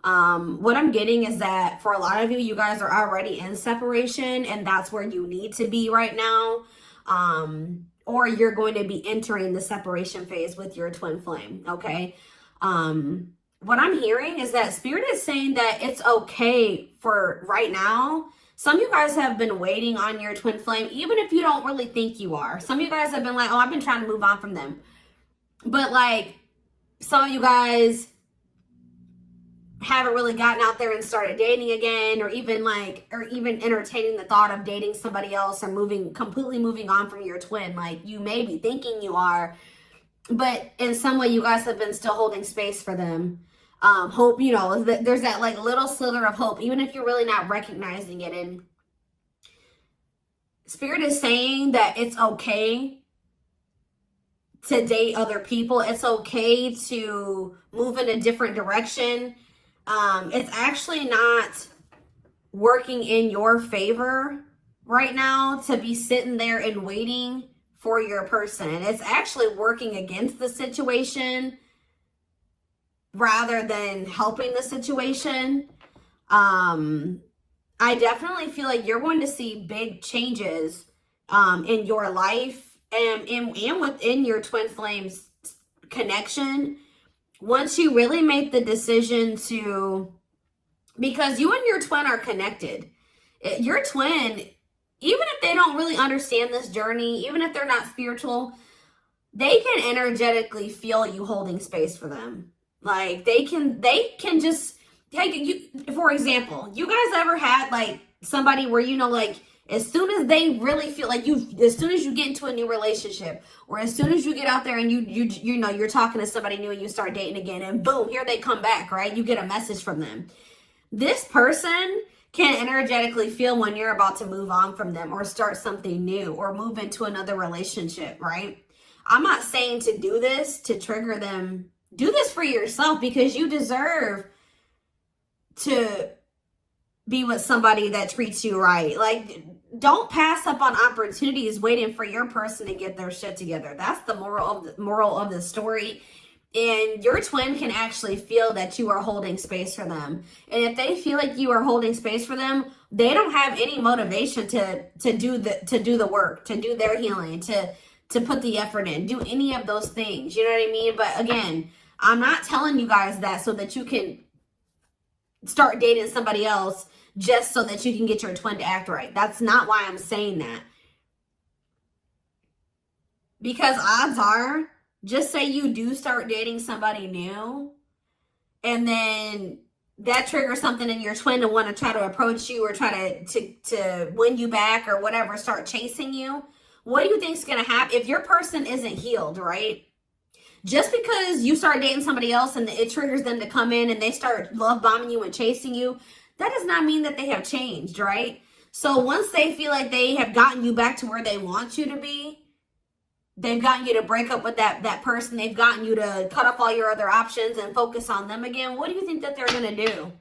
What I'm getting is that for a lot of you, you guys are already in separation and that's where you need to be right now. Or you're going to be entering the separation phase with your twin flame, okay? What I'm hearing is that Spirit is saying that it's okay for right now. Some of you guys have been waiting on your twin flame, even if you don't really think you are. Some of you guys have been like, oh, I've been trying to move on from them. But like, some of you guys haven't really gotten out there and started dating again, or even entertaining the thought of dating somebody else, or completely moving on from your twin. Like, you may be thinking you are, but in some way you guys have been still holding space for them. Hope, you know, there's that like little slither of hope, even if you're really not recognizing it. And Spirit is saying that it's okay to date other people. It's okay to move in a different direction. It's actually not working in your favor right now to be sitting there and waiting for your person. It's actually working against the situation rather than helping the situation. I definitely feel like you're going to see big changes in your life and within your twin flames connection once you really make the decision to, because you and your twin are connected. Your twin, even if they don't really understand this journey, even if they're not spiritual, they can energetically feel you holding space for them. Like, they can just take you. For example, you guys ever had like somebody where, you know, like, as soon as they really feel like as soon as you get into a new relationship, or as soon as you get out there and you know, you're talking to somebody new and you start dating again, and boom, here they come back, right? You get a message from them. This person can energetically feel when you're about to move on from them, or start something new, or move into another relationship, right? I'm not saying to do this to trigger them. Do this for yourself, because you deserve to be with somebody that treats you right. Like, don't pass up on opportunities waiting for your person to get their shit together. That's the moral of the story. And your twin can actually feel that you are holding space for them. And if they feel like you are holding space for them, they don't have any motivation to do the work, to do their healing, to put the effort in, do any of those things. You know what I mean? But again, I'm not telling you guys that so that you can start dating somebody else just so that you can get your twin to act right. That's not why I'm saying that. Because odds are, just say you do start dating somebody new, and then that triggers something in your twin to want to try to approach you, or try to win you back, or whatever, start chasing you. What do you think is going to happen if your person isn't healed, right? Just because you start dating somebody else and it triggers them to come in and they start love bombing you and chasing you, that does not mean that they have changed, right? So once they feel like they have gotten you back to where they want you to be, they've gotten you to break up with that person, they've gotten you to cut off all your other options and focus on them again, what do you think that they're going to do?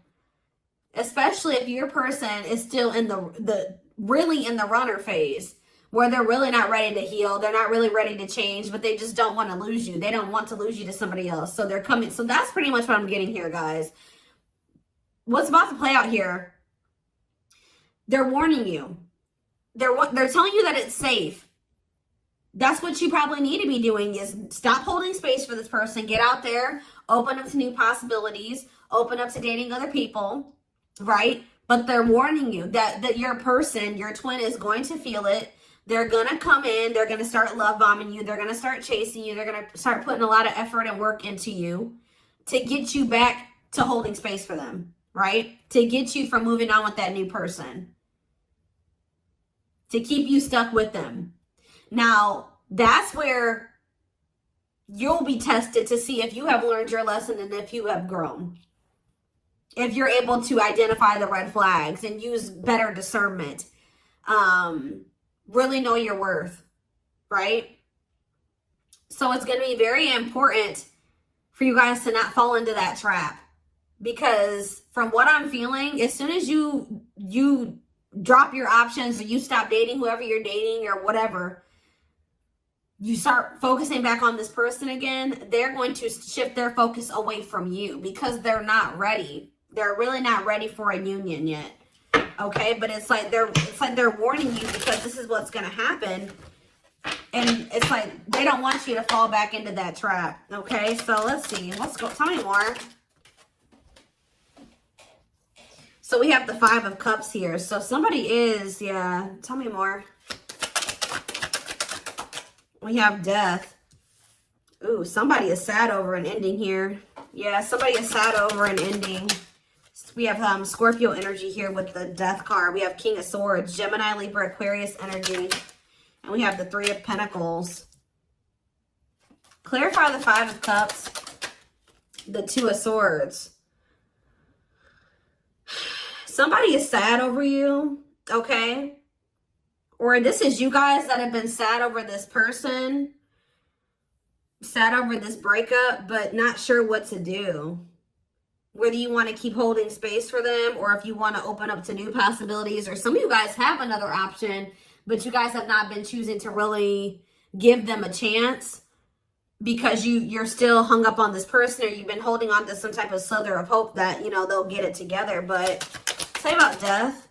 Especially if your person is still in the really in the runner phase, where they're really not ready to heal, they're not really ready to change, but they just don't want to lose you. They don't want to lose you to somebody else. So they're coming. So that's pretty much what I'm getting here, guys. What's about to play out here, they're warning you. They're telling you that it's safe. That's what you probably need to be doing, is stop holding space for this person. Get out there, open up to new possibilities, open up to dating other people, right? But they're warning you that your person, your twin, is going to feel it. They're going to come in. They're going to start love bombing you. They're going to start chasing you. They're going to start putting a lot of effort and work into you to get you back to holding space for them, right? To get you from moving on with that new person. To keep you stuck with them. Now, that's where you'll be tested to see if you have learned your lesson and if you have grown. If you're able to identify the red flags and use better discernment. Really know your worth, right? So it's going to be very important for you guys to not fall into that trap. Because from what I'm feeling, as soon as you drop your options, or you stop dating whoever you're dating or whatever, you start focusing back on this person again, they're going to shift their focus away from you because they're not ready They're really not ready for a union yet. Okay, but it's like they're warning you because this is what's gonna happen. And it's like they don't want you to fall back into that trap. Okay, so let's see. Let's go. Tell me more. So we have the 5 of Cups here. So somebody is, yeah, tell me more. We have Death. Ooh, somebody is sad over an ending here. Yeah, somebody is sad over an ending. We have Scorpio energy here with the Death card. We have King of Swords, Gemini, Libra, Aquarius energy. And we have the 3 of Pentacles. Clarify the 5 of Cups, the 2 of Swords. Somebody is sad over you, okay? Or this is you guys that have been sad over this person, sad over this breakup, but not sure what to do. Whether you want to keep holding space for them or if you want to open up to new possibilities, or some of you guys have another option, but you guys have not been choosing to really give them a chance because you're still hung up on this person, or you've been holding on to some type of slither of hope that, you know, they'll get it together. But say about Death,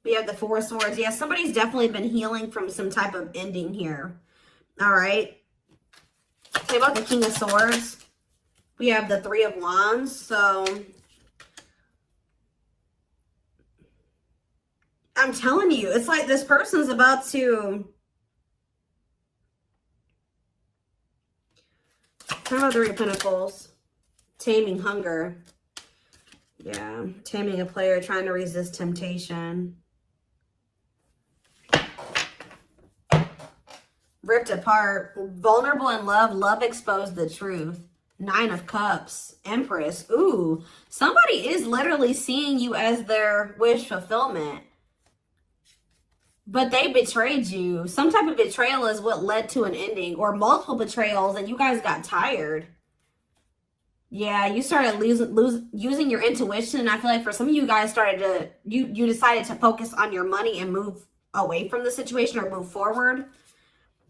we have the 4 of Swords. Yeah, somebody's definitely been healing from some type of ending here. All right. Say about the King of Swords. We have the 3 of Wands. So I'm telling you, it's like this person's about to... How about the 3 of Pentacles? Taming hunger. Yeah, taming a player, trying to resist temptation. Ripped apart. Vulnerable in love. Love exposed the truth. 9 of Cups. Empress. Ooh, somebody is literally seeing you as their wish fulfillment. But they betrayed you. Some type of betrayal is what led to an ending, or multiple betrayals, and you guys got tired. Yeah, you started using your intuition, and I feel like for some of you guys you decided to focus on your money and move away from the situation, or move forward.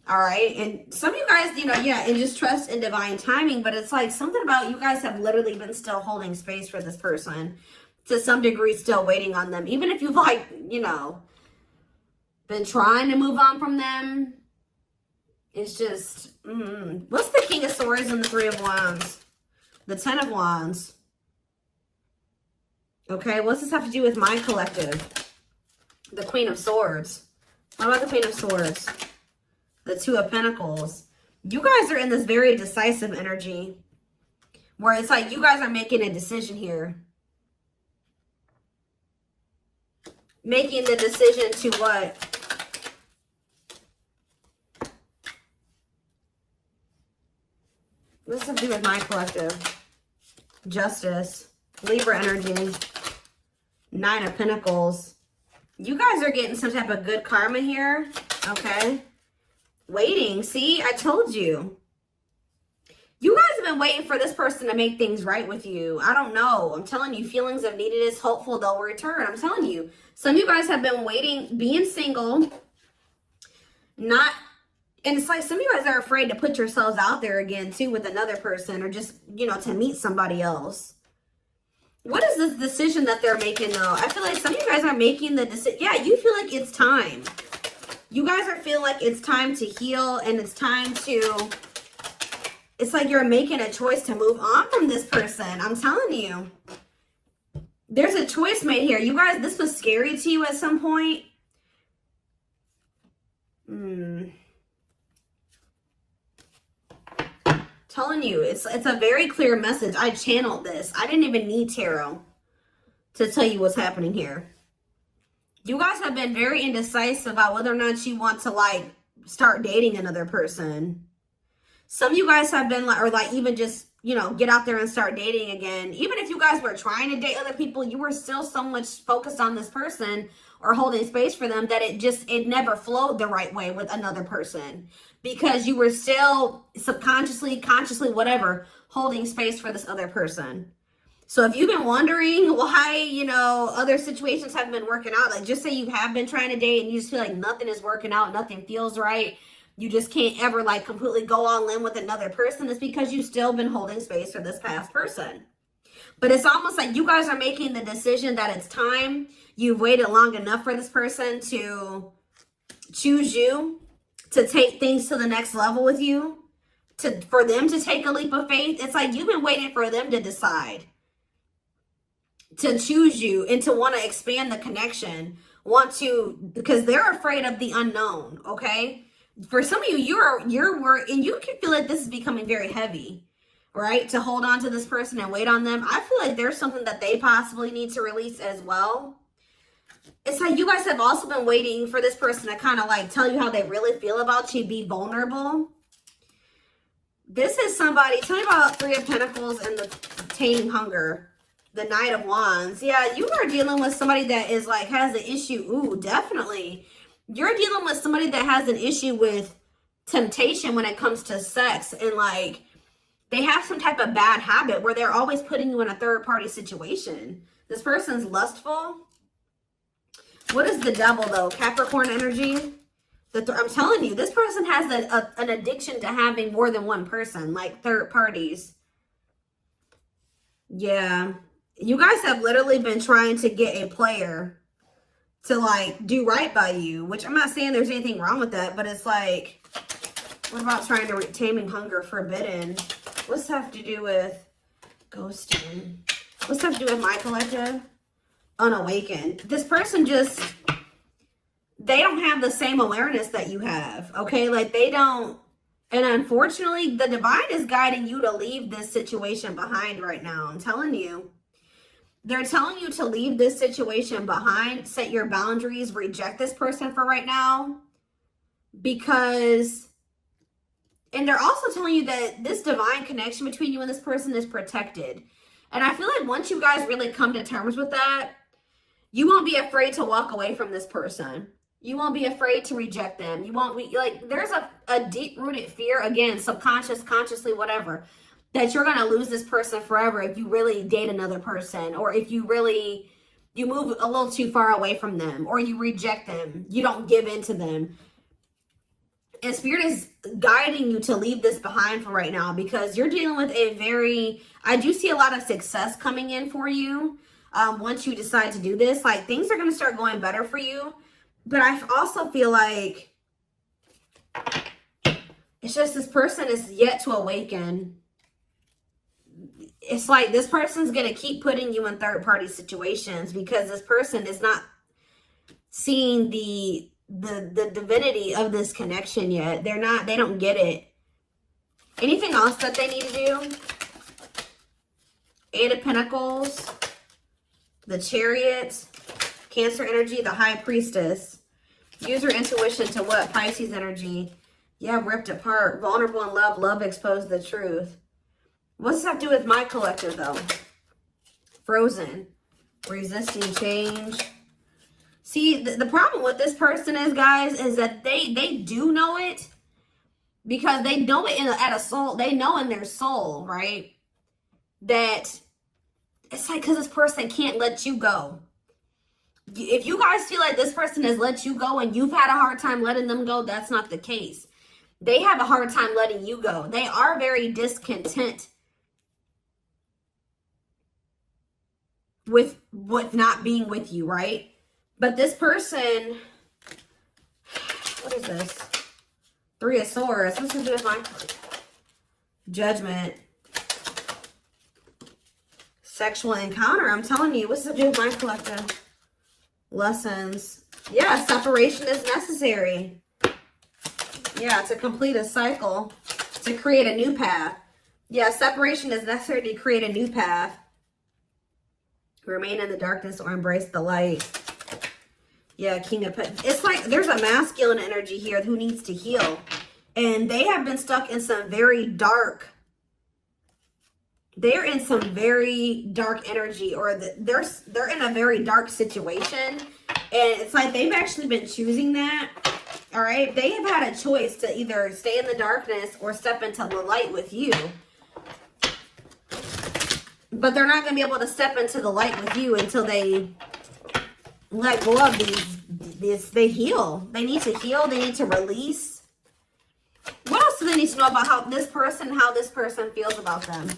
All right, and some of you guys, you know, yeah, and just trust in divine timing, but it's like something about you guys have literally been still holding space for this person to some degree, still waiting on them, even if you've, like, you know, been trying to move on from them. It's just, what's the King of Swords and the 3 of Wands? The 10 of Wands. Okay, what's this have to do with my collective? The Queen of Swords. What about the Queen of Swords? The 2 of Pentacles. You guys are in this very decisive energy where it's like you guys are making a decision here. Making the decision to what? What's this have to do with my collective? Justice. Libra energy. 9 of Pentacles. You guys are getting some type of good karma here. Okay. Waiting. See, I told you. You guys have been waiting for this person to make things right with you. I don't know. I'm telling you, feelings of neededness, hopeful they'll return. I'm telling you. Some of you guys have been waiting, being single. Not, and it's like some of you guys are afraid to put yourselves out there again too with another person, or just, you know, to meet somebody else. What is this decision that they're making though? I feel like some of you guys are making the decision. Yeah, you feel like it's time. You guys are feeling like it's time to heal, and it's time to, it's like you're making a choice to move on from this person. I'm telling you. There's a choice made here. You guys, this was scary to you at some point. Telling you, it's a very clear message. I channeled this. I didn't even need tarot to tell you what's happening here. You guys have been very indecisive about whether or not you want to, like, start dating another person. Some of you guys have been, like, or like even just, you know, get out there and start dating again. Even if you guys were trying to date other people, you were still so much focused on this person or holding space for them that it never flowed the right way with another person, because you were still subconsciously, consciously, whatever, holding space for this other person. So if you've been wondering why, you know, other situations haven't been working out, like just say you have been trying to date and you just feel like nothing is working out, nothing feels right, you just can't ever like completely go all in with another person, it's because you've still been holding space for this past person. But it's almost like you guys are making the decision that it's time. You've waited long enough for this person to choose you, to take things to the next level with you, for them to take a leap of faith. It's like you've been waiting for them to decide to choose you and to want to expand the connection, because they're afraid of the unknown. Okay, for some of you, you're worried, and you can feel like this is becoming very heavy, right? To hold on to this person and wait on them. I feel like there's something that they possibly need to release as well. It's like you guys have also been waiting for this person to kind of like tell you how they really feel about you, be vulnerable. This is somebody, tell me about Three of Pentacles and the Taming Hunger, the Knight of Wands. Yeah, you are dealing with somebody that is like, has an issue. Ooh, definitely. You're dealing with somebody that has an issue with temptation when it comes to sex, and like they have some type of bad habit where they're always putting you in a third party situation. This person's lustful. What is the Devil though? Capricorn energy. I'm telling you, this person has an addiction to having more than one person, like third parties. Yeah. You guys have literally been trying to get a player to like do right by you, which I'm not saying there's anything wrong with that, but it's like, what about trying to Taming Hunger, Forbidden? What's that have to do with ghosting? What's that have to do with my collective? Unawakened. This person just, they don't have the same awareness that you have, okay? Like they don't, and unfortunately, the divine is guiding you to leave this situation behind right now. I'm telling you. They're telling you to leave this situation behind, set your boundaries, reject this person for right now. Because, and they're also telling you that this divine connection between you and this person is protected. And I feel like once you guys really come to terms with that, you won't be afraid to walk away from this person. You won't be afraid to reject them. You won't be, like, there's a deep-rooted fear, again, subconscious, consciously, whatever, that you're going to lose this person forever if you really date another person, or if you move a little too far away from them, or you reject them, you don't give in to them. And Spirit is guiding you to leave this behind for right now, because you're dealing with I do see a lot of success coming in for you. Once you decide to do this, like things are going to start going better for you. But I also feel like it's just this person is yet to awaken. It's like this person's going to keep putting you in third party situations because this person is not seeing the divinity of this connection yet. They don't get it. Anything else that they need to do? Eight of Pentacles, the Chariot, Cancer energy, the High Priestess. Use your intuition to what? Pisces energy. Yeah, ripped apart. Vulnerable in love. Love exposed the truth. What's that do with my collective, though? Frozen. Resisting change. See, the problem with this person is, guys, is that they do know it. Because they know it at a soul. They know in their soul, right? That it's like because this person can't let you go. If you guys feel like this person has let you go and you've had a hard time letting them go, that's not the case. They have a hard time letting you go. They are very discontent with not being with you, right? But this person, what is this? Three of Swords. What's to do with my Judgment? Sexual encounter. I'm telling you, what's to do with my collective? Lessons. Yeah, separation is necessary. Yeah, to complete a cycle, to create a new path. Yeah, separation is necessary to create a new path. Remain in the darkness or embrace the light. Yeah, King of Pentacles. It's like there's a masculine energy here who needs to heal. And they have been stuck in some very dark, they're in some very dark energy, or they're in a very dark situation. And it's like they've actually been choosing that. All right. They have had a choice to either stay in the darkness or step into the light with you. But they're not going to be able to step into the light with you until they let go of they heal. They need to heal. They need to release. What else do they need to know about how this person feels about them?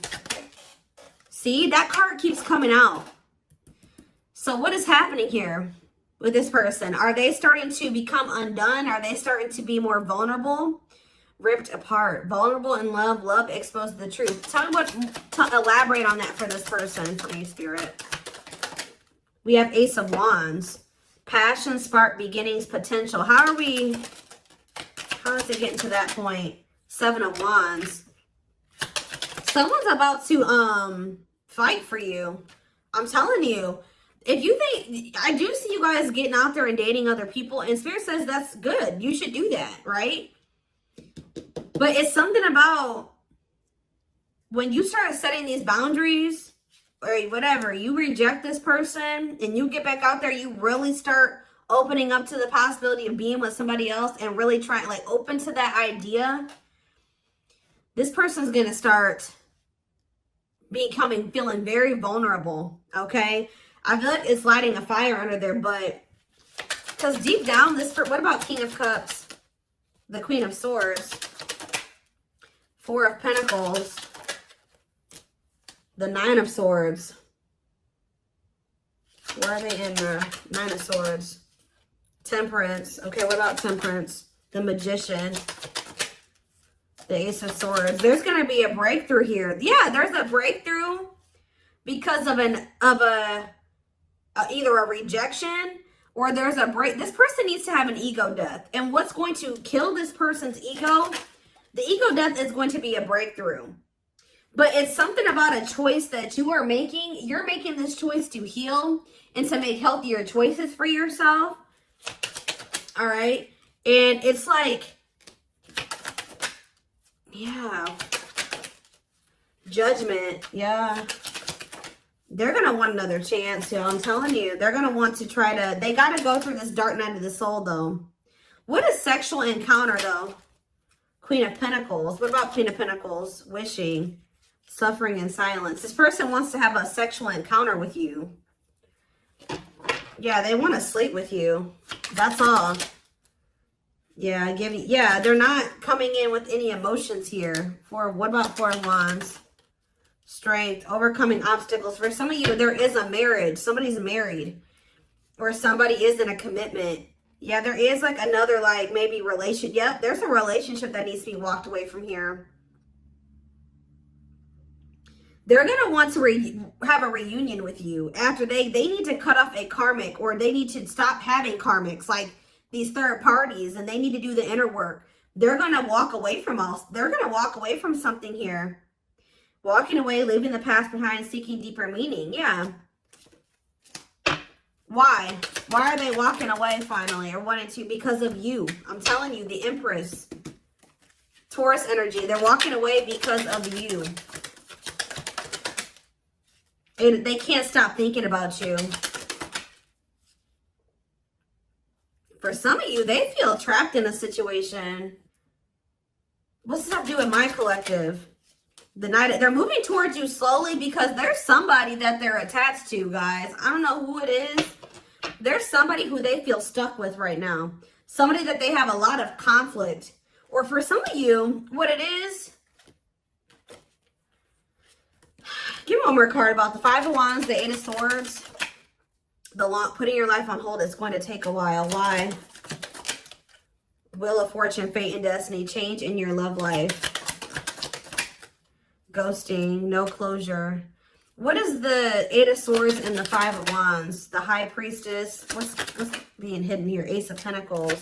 See, that card keeps coming out. So what is happening here with this person? Are they starting to become undone? Are they starting to be more vulnerable? Ripped apart. Vulnerable in love. Love exposed to the truth. Tell me what, elaborate on that for this person, for me, Spirit. We have Ace of Wands. Passion, spark, beginnings, potential. How is it getting to that point? Seven of Wands. Someone's about to fight for you. I'm telling you. If you think, I do see you guys getting out there and dating other people, and Spirit says that's good. You should do that, right? But it's something about when you start setting these boundaries or whatever, you reject this person and you get back out there, you really start opening up to the possibility of being with somebody else and really trying, like, open to that idea. This person's going to start feeling very vulnerable, okay? I feel like it's lighting a fire under their butt. Because deep down, what about King of Cups? The Queen of Swords. Four of Pentacles. The Nine of Swords. Where are they in the Nine of Swords? Temperance. Okay, what about Temperance? The Magician. The Ace of Swords. There's going to be a breakthrough here. Yeah, there's a breakthrough because of either a rejection or there's a break. This person needs to have an ego death. And what's going to kill this person's ego? The ego death is going to be a breakthrough. But it's something about a choice that you are making. You're making this choice to heal and to make healthier choices for yourself. All right. And it's like, yeah. Judgment. Yeah. They're going to want another chance, y'all. I'm telling you. They're going to want to try to... They got to go through this dark night of the soul, though. What is sexual encounter, though? Queen of Pentacles. What about Queen of Pentacles? Wishing. Suffering in silence. This person wants to have a sexual encounter with you. Yeah, they want to sleep with you. That's all. Yeah, yeah, they're not coming in with any emotions here. What about Four of Wands? Strength, overcoming obstacles. For some of you, there is a marriage. Somebody's married. Or somebody is in a commitment. Yeah, there is like another, like, maybe relationship. Yep, there's a relationship that needs to be walked away from here. They're going to want to have a reunion with you. After they need to cut off a karmic, or they need to stop having karmics, like these third parties, and they need to do the inner work. They're going to walk away from us. They're going to walk away from something here. Walking away, leaving the past behind, seeking deeper meaning. Yeah. Why? Why are they walking away finally, or wanting to? Because of you. I'm telling you, the Empress. Taurus energy. They're walking away because of you. And they can't stop thinking about you. For some of you, they feel trapped in a situation. What's this have to do with my collective? The night, they're moving towards you slowly because there's somebody that they're attached to, guys. I don't know who it is. There's somebody who they feel stuck with right now. Somebody that they have a lot of conflict. Or for some of you, what it is... Give me one more card about the Five of Wands, the Eight of Swords. Putting your life on hold is going to take a while. Why? Wheel of Fortune, fate, and destiny. Change in your love life. Ghosting, no closure. What is the Eight of Swords and the Five of Wands? The High Priestess. What's being hidden here? Ace of Pentacles.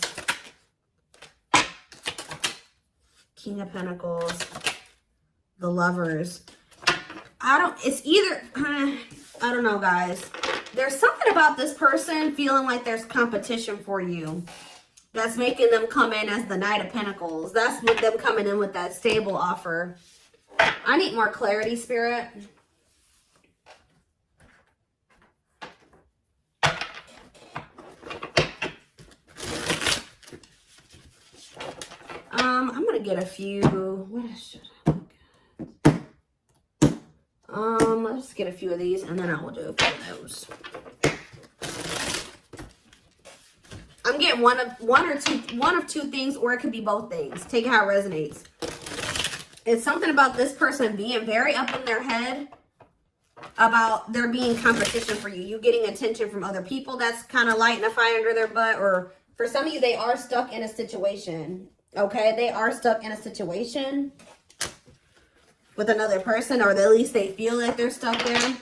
King of Pentacles. The Lovers. I don't know, guys. There's something about this person feeling like there's competition for you. That's making them come in as the Knight of Pentacles. That's with them coming in with that stable offer. I need more clarity, Spirit. I'm going to get a few. What should I look at? Let's get a few of these and then I will do a few of those. I'm getting one of two things, or it could be both things. Take how it resonates. It's something about this person being very up in their head. about there being competition for you. You getting attention from other people that's kind of lighting a fire under their butt. Or for some of you, they are stuck in a situation. Okay, they are stuck in a situation with another person, or at least they feel like they're stuck there.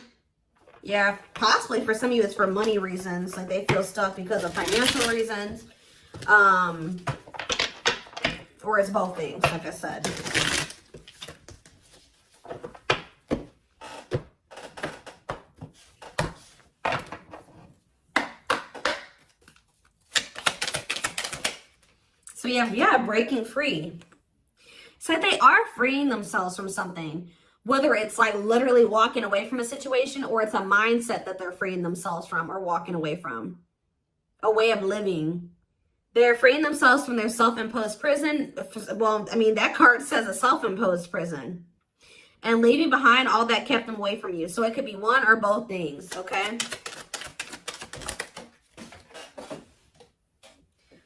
Yeah, possibly for some of you, it's for money reasons. Like they feel stuck because of financial reasons. Or it's both things, like I said. So yeah, breaking free. So they are freeing themselves from something. Whether it's like literally walking away from a situation, or it's a mindset that they're freeing themselves from or walking away from. A way of living. They're freeing themselves from their self-imposed prison. Well, I mean, that card says a self-imposed prison. And leaving behind all that kept them away from you. So it could be one or both things, okay?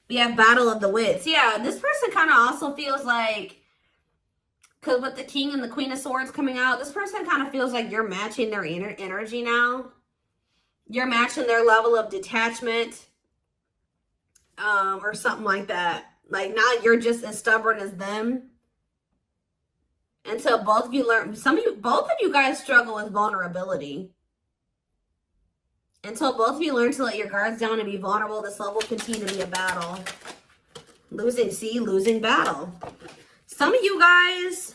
We have Battle of the Wits. Yeah, this person kind of also feels like, because with the King and the Queen of Swords coming out, this person kind of feels like you're matching their energy now. You're matching their level of detachment. Or something like that. Like now you're just as stubborn as them. Until both of you learn, both of you guys struggle with vulnerability. Until both of you learn to let your guards down and be vulnerable, this love will continue to be a battle. Losing battle. Some of you guys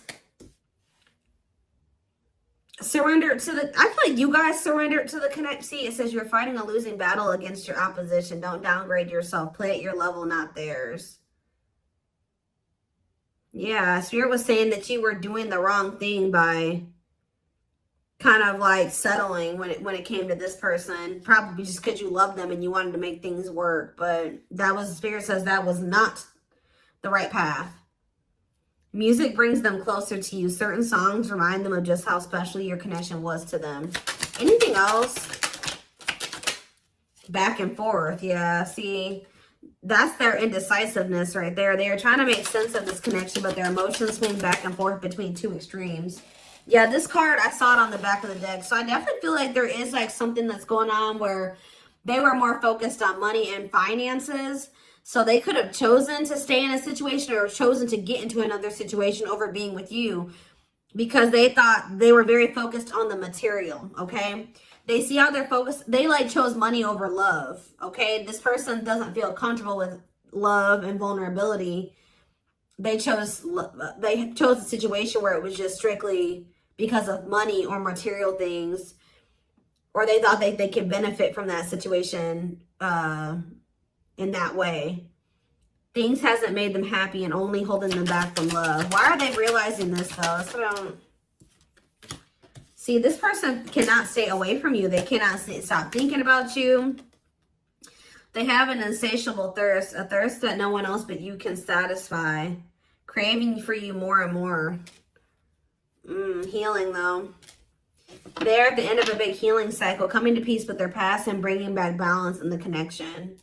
surrender to the, I feel like you guys surrendered to the connect. See, it says you're fighting a losing battle against your opposition. Don't downgrade yourself. Play at your level, not theirs. Yeah, Spirit was saying that you were doing the wrong thing by kind of like settling when it came to this person. Probably just because you love them and you wanted to make things work. But that was, Spirit says that was not the right path. Music brings them closer to you. Certain songs remind them of just how special your connection was to them. Anything else? Back and forth. Yeah, see, that's their indecisiveness right there. They are trying to make sense of this connection, but their emotions swing back and forth between two extremes. Yeah, this card, I saw it on the back of the deck. So I definitely feel like there is like something that's going on where they were more focused on money and finances. So they could have chosen to stay in a situation or chosen to get into another situation over being with you because they thought they were very focused on the material, okay? They see how they're focused. They like chose money over love, okay? This person doesn't feel comfortable with love and vulnerability. They chose a situation where it was just strictly because of money or material things, or they thought they could benefit from that situation in that way. Things hasn't made them happy and only holding them back from love. Why are they realizing this though? That's what I don't see. This person cannot stay away from you. They cannot stop thinking about you. They have an insatiable thirst, a thirst that no one else but you can satisfy, craving for you more and more. Healing though. They're at the end of a big healing cycle, coming to peace with their past and bringing back balance in the connection.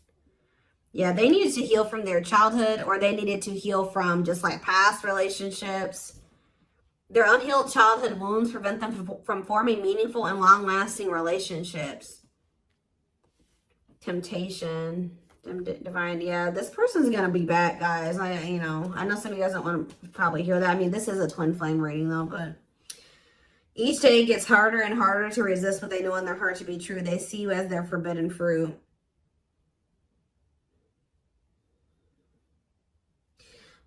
Yeah, they needed to heal from their childhood, or they needed to heal from just like past relationships. Their unhealed childhood wounds prevent them from forming meaningful and long-lasting relationships. Temptation, divine. Yeah, this person's gonna be back, guys. I know some of you guys don't want to probably hear that. I mean, this is a twin flame reading though, but each day it gets harder and harder to resist what they know in their heart to be true. They see you as their forbidden fruit.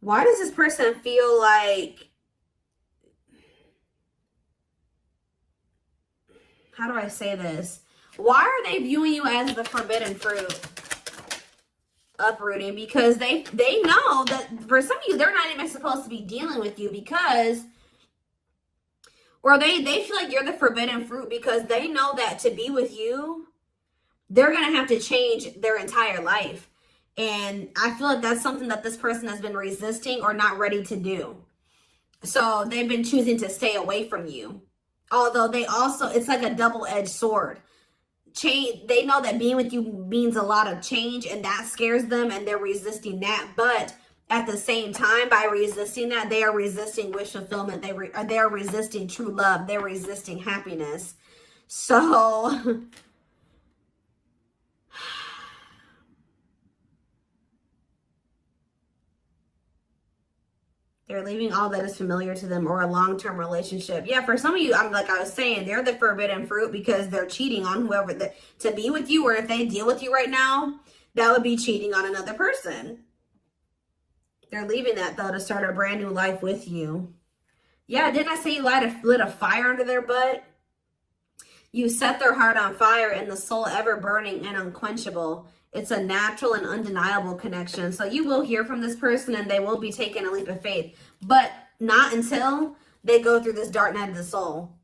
Why does this person feel like, how do I say this? Why are they viewing you as the forbidden fruit? Uprooting, because they know that for some of you, they're not even supposed to be dealing with you because, or they feel like you're the forbidden fruit because they know that to be with you, they're going to have to change their entire life. And I feel like that's something that this person has been resisting or not ready to do. So they've been choosing to stay away from you. Although they also, it's like a double-edged sword. Change, they know that being with you means a lot of change and that scares them and they're resisting that. But at the same time, by resisting that, they are resisting wish fulfillment. They are resisting true love. They're resisting happiness. So they're leaving all that is familiar to them or a long-term relationship. Yeah, for some of you, I'm like I was saying, they're the forbidden fruit because they're cheating on whoever to be with you, or if they deal with you right now, that would be cheating on another person. They're leaving that though to start a brand new life with you. Yeah, didn't I say you lit a fire under their butt? You set their heart on fire and the soul ever burning and unquenchable. It's a natural and undeniable connection. So you will hear from this person and they will be taking a leap of faith, but not until they go through this dark night of the soul.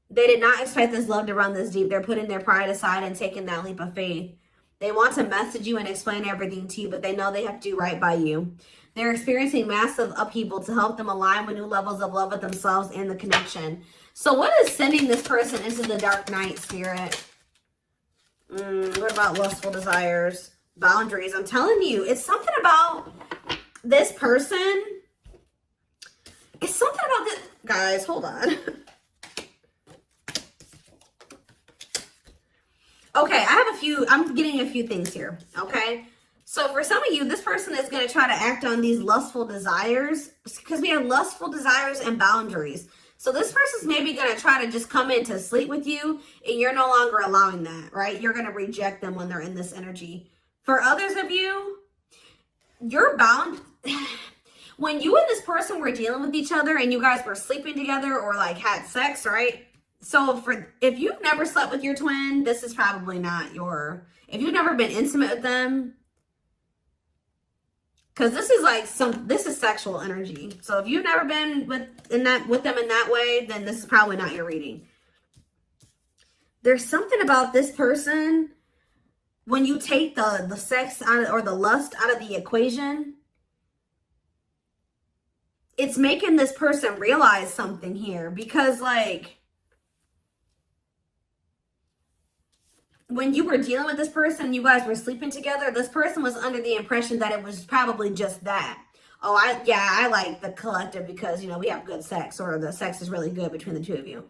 They did not expect this love to run this deep. They're putting their pride aside and taking that leap of faith. They want to message you and explain everything to you, but they know they have to do right by you. They're experiencing massive upheaval to help them align with new levels of love with themselves and the connection. So what is sending this person into the dark night, Spirit? What about lustful desires? Boundaries. I'm telling you, it's something about this person. It's something about this. Guys, hold on. Okay, I'm getting a few things here, okay? So for some of you, this person is going to try to act on these lustful desires because we have lustful desires and boundaries. So this person's maybe going to try to just come in to sleep with you and you're no longer allowing that, right? You're going to reject them when they're in this energy. For others of you, you're bound. When you and this person were dealing with each other and you guys were sleeping together or like had sex, right? So if you've never slept with your twin, this is probably not if you've never been intimate with them, because this is sexual energy. So if you've never been with them in that way, then this is probably not your reading. There's something about this person, when you take the sex out or the lust out of the equation, it's making this person realize something here, because like when you were dealing with this person, you guys were sleeping together, this person was under the impression that it was probably just that. Oh, I like the collective because, we have good sex, or the sex is really good between the two of you.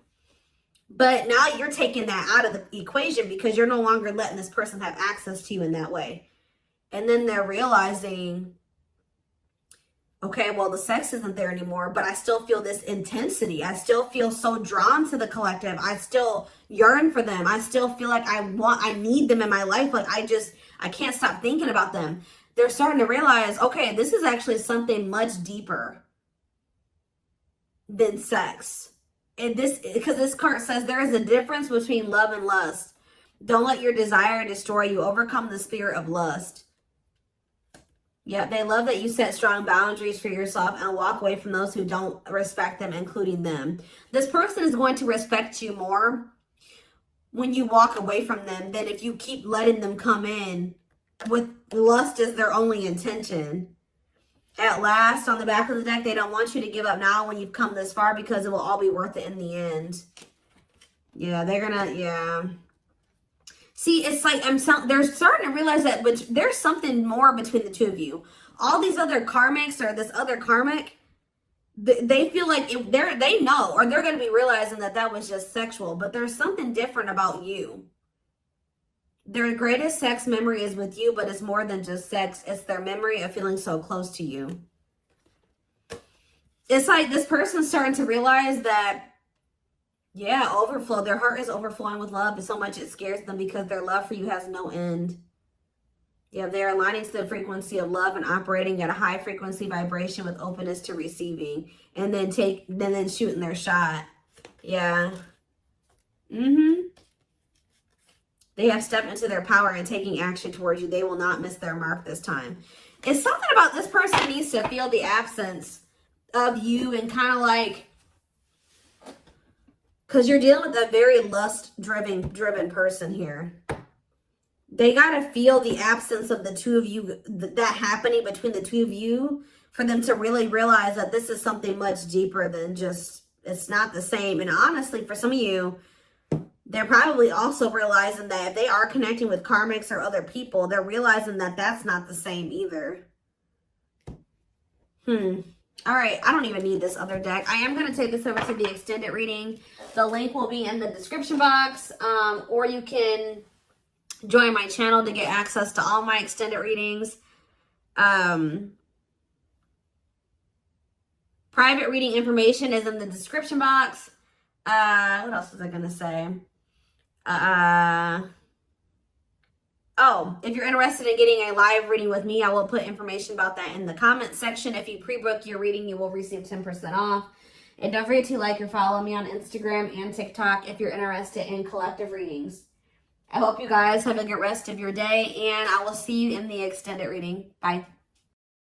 But now you're taking that out of the equation because you're no longer letting this person have access to you in that way. And then they're realizing, okay, well, the sex isn't there anymore, but I still feel this intensity. I still feel so drawn to the collective. I still yearn for them. I still feel like I need them in my life. Like I can't stop thinking about them. They're starting to realize, okay, this is actually something much deeper than sex. And because this card says there is a difference between love and lust. Don't let your desire destroy you. Overcome the spirit of lust. Yeah, they love that you set strong boundaries for yourself and walk away from those who don't respect them, including them. This person is going to respect you more when you walk away from them than if you keep letting them come in with lust as their only intention. At last, on the back of the deck, they don't want you to give up now when you've come this far because it will all be worth it in the end. Yeah, yeah. See, it's like they're starting to realize that there's something more between the two of you. All these other karmics or this other karmic, they feel like they know, or they're going to be realizing that was just sexual, but there's something different about you. Their greatest sex memory is with you, but it's more than just sex. It's their memory of feeling so close to you. It's like this person's starting to realize that, yeah, overflow. Their heart is overflowing with love so much it scares them because their love for you has no end. Yeah, they're aligning to the frequency of love and operating at a high frequency vibration with openness to receiving, and then shooting their shot. Yeah. They have stepped into their power and taking action towards you. They will not miss their mark this time. It's something about this person needs to feel the absence of you and kind of like, because you're dealing with a very lust-driven person here. They got to feel the absence of the two of you, that happening between the two of you, for them to really realize that this is something much deeper than just, it's not the same. And honestly, for some of you, they're probably also realizing that if they are connecting with karmics or other people, they're realizing that that's not the same either. All right, I don't even need this other deck. I am going to take this over to the extended reading. The link will be in the description box, or you can join my channel to get access to all my extended readings. Private reading information is in the description box. What else was I going to say? Oh, if you're interested in getting a live reading with me, I will put information about that in the comments section. If you pre-book your reading, you will receive 10% off. And don't forget to like or follow me on Instagram and TikTok if you're interested in collective readings. I hope you guys have a good rest of your day, and I will see you in the extended reading. Bye.